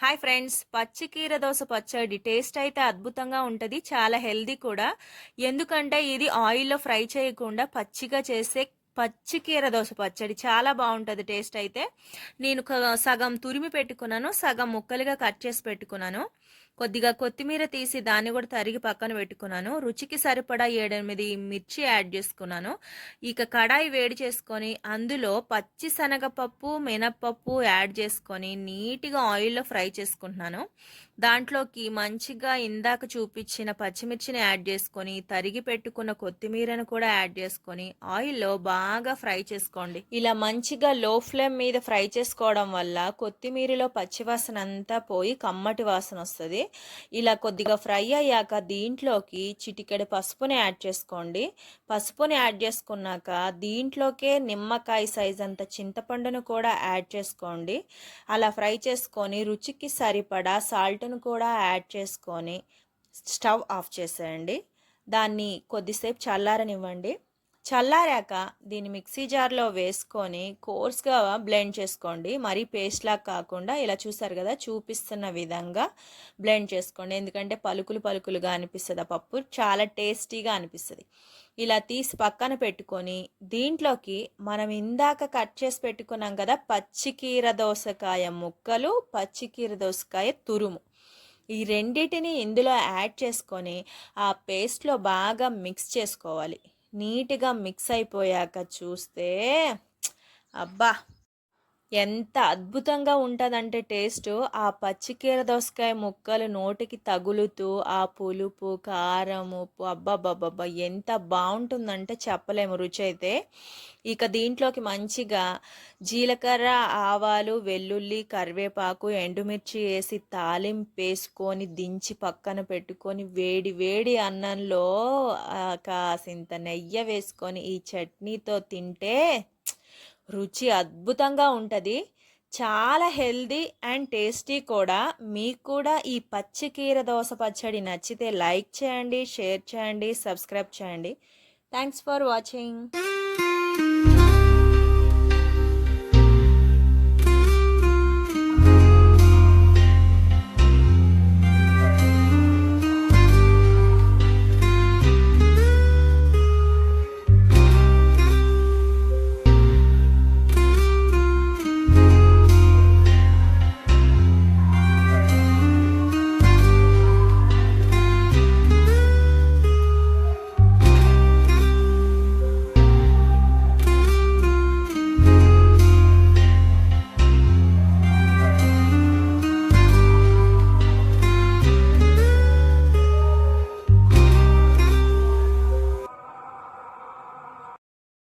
Hi friends, పచ్చి కీర దోస పచ్చడి టేస్ట్ అయితే అద్భుతంగా ఉంటది. చాలా హెల్తీ కూడా. ఎందుకంటే ఇది ఆయిల్‌లో ఫ్రై చేయకుండా పచ్చిగా చేసే పచ్చి కీర దోస పచ్చడి చాలా బావుంటది టేస్ట్ అయితే. నేను సగం తురిమి పెట్టుకున్నాను. సగం ముక్కలుగా కట్ చేసి పెట్టుకున్నాను. కొద్దిగా కొత్తిమీర తీసి దాన్ని కూడా తరిగి పక్కన పెట్టుకున్నాను. రుచికి సరిపడా 7, 8 మిర్చి యాడ్ చేసుకున్నాను. ఇక కడాయి వేడి చేసుకొని అందులో పచ్చి శనగపప్పు, మినపప్పు యాడ్ చేసుకొని నీట్‌గా ఆయిల్‌లో ఫ్రై చేసుకుంటున్నాను. దాంట్లోకి మంచిగా ఇందాక చూపించిన పచ్చిమిర్చిని యాడ్ చేసుకొని, తరిగి పెట్టుకున్న కొత్తిమీరను కూడా యాడ్ చేసుకొని, ఆయిల్‌లో బాగా ఫ్రై చేసుకోండి. ఇలా మంచిగా లో ఫ్లేమ్ మీద ఫ్రై చేసుకోవడం వల్ల కొత్తిమీరలో పచ్చివాసన అంతా పోయి కమ్మటి వాసన వస్తది. ఇలా కొద్దిగా ఫ్రై అయ్యాక దీంట్లోకి చిటికెడు పసుపుని యాడ్ చేసుకోండి. పసుపుని యాడ్ చేసుకున్నాక దీంట్లోకే నిమ్మకాయ సైజ్ అంత చింతపండును కూడా యాడ్ చేసుకోండి. అలా ఫ్రై చేసుకొని రుచికి సరిపడా సాల్ట్‌ను కూడా యాడ్ చేసుకొని స్టవ్ ఆఫ్ చేసేయండి. దాన్ని కొద్దిసేపు చల్లారనివ్వండి. చల్లారాక దీన్ని మిక్సీ జార్‌లో వేసుకొని కోర్స్‌గా బ్లెండ్ చేసుకోండి. మరీ పేస్ట్‌లాగా కాకుండా ఇలా చూసారు కదా! చూపిస్తున్న విధంగా బ్లెండ్ చేసుకోండి. ఎందుకంటే పలుకులు పలుకులుగా అనిపిస్తది ఆ పప్పు. చాలా టేస్టీగా అనిపిస్తది. ఇలా తీసి పక్కన పెట్టుకొని దీంట్లోకి మనం ఇందాక కట్ చేసి పెట్టుకున్నాం కదా! పచ్చికీర దోసకాయ ముక్కలు, పచ్చికీర దోసకాయ తురుము. ఈ రెండిటిని ఇందులో యాడ్ చేసుకొని ఆ పేస్ట్‌లో బాగా మిక్స్ చేసుకోవాలి. నీట్‌గా మిక్స్ అయిపోయాక చూస్తే అబ్బా! ఎంత అద్భుతంగా ఉంటదంటే టేస్టు. ఆ పచ్చికీర దోసకాయ ముక్కలు నోటికి తగులుతూ, ఆ పులుపు, కారం, ఉప్పు అబ్బబ్బబ్బబ్బా! ఎంత బావుంటుందంటే చెప్పలేము రుచయితే. ఇక దీంట్లోకి మంచిగా జీలకర్ర, ఆవాలు, వెల్లుల్లి, కరివేపాకు, ఎండుమిర్చి ఏసి తాలింపేసుకొని దించి పక్కన పెట్టుకొని వేడి వేడి అన్నంలో కాసింత నెయ్యి వేసుకొని ఈ చట్నీతో తింటే రుచి అద్భుతంగా ఉంటది. చాలా హెల్తీ అండ్ టేస్టీ కూడా. మీకు కూడా ఈ పచ్చి కీర దోస పచ్చడి నచ్చితే లైక్ చేయండి, షేర్ చేయండి, సబ్స్క్రైబ్ చేయండి. Thanks for watching.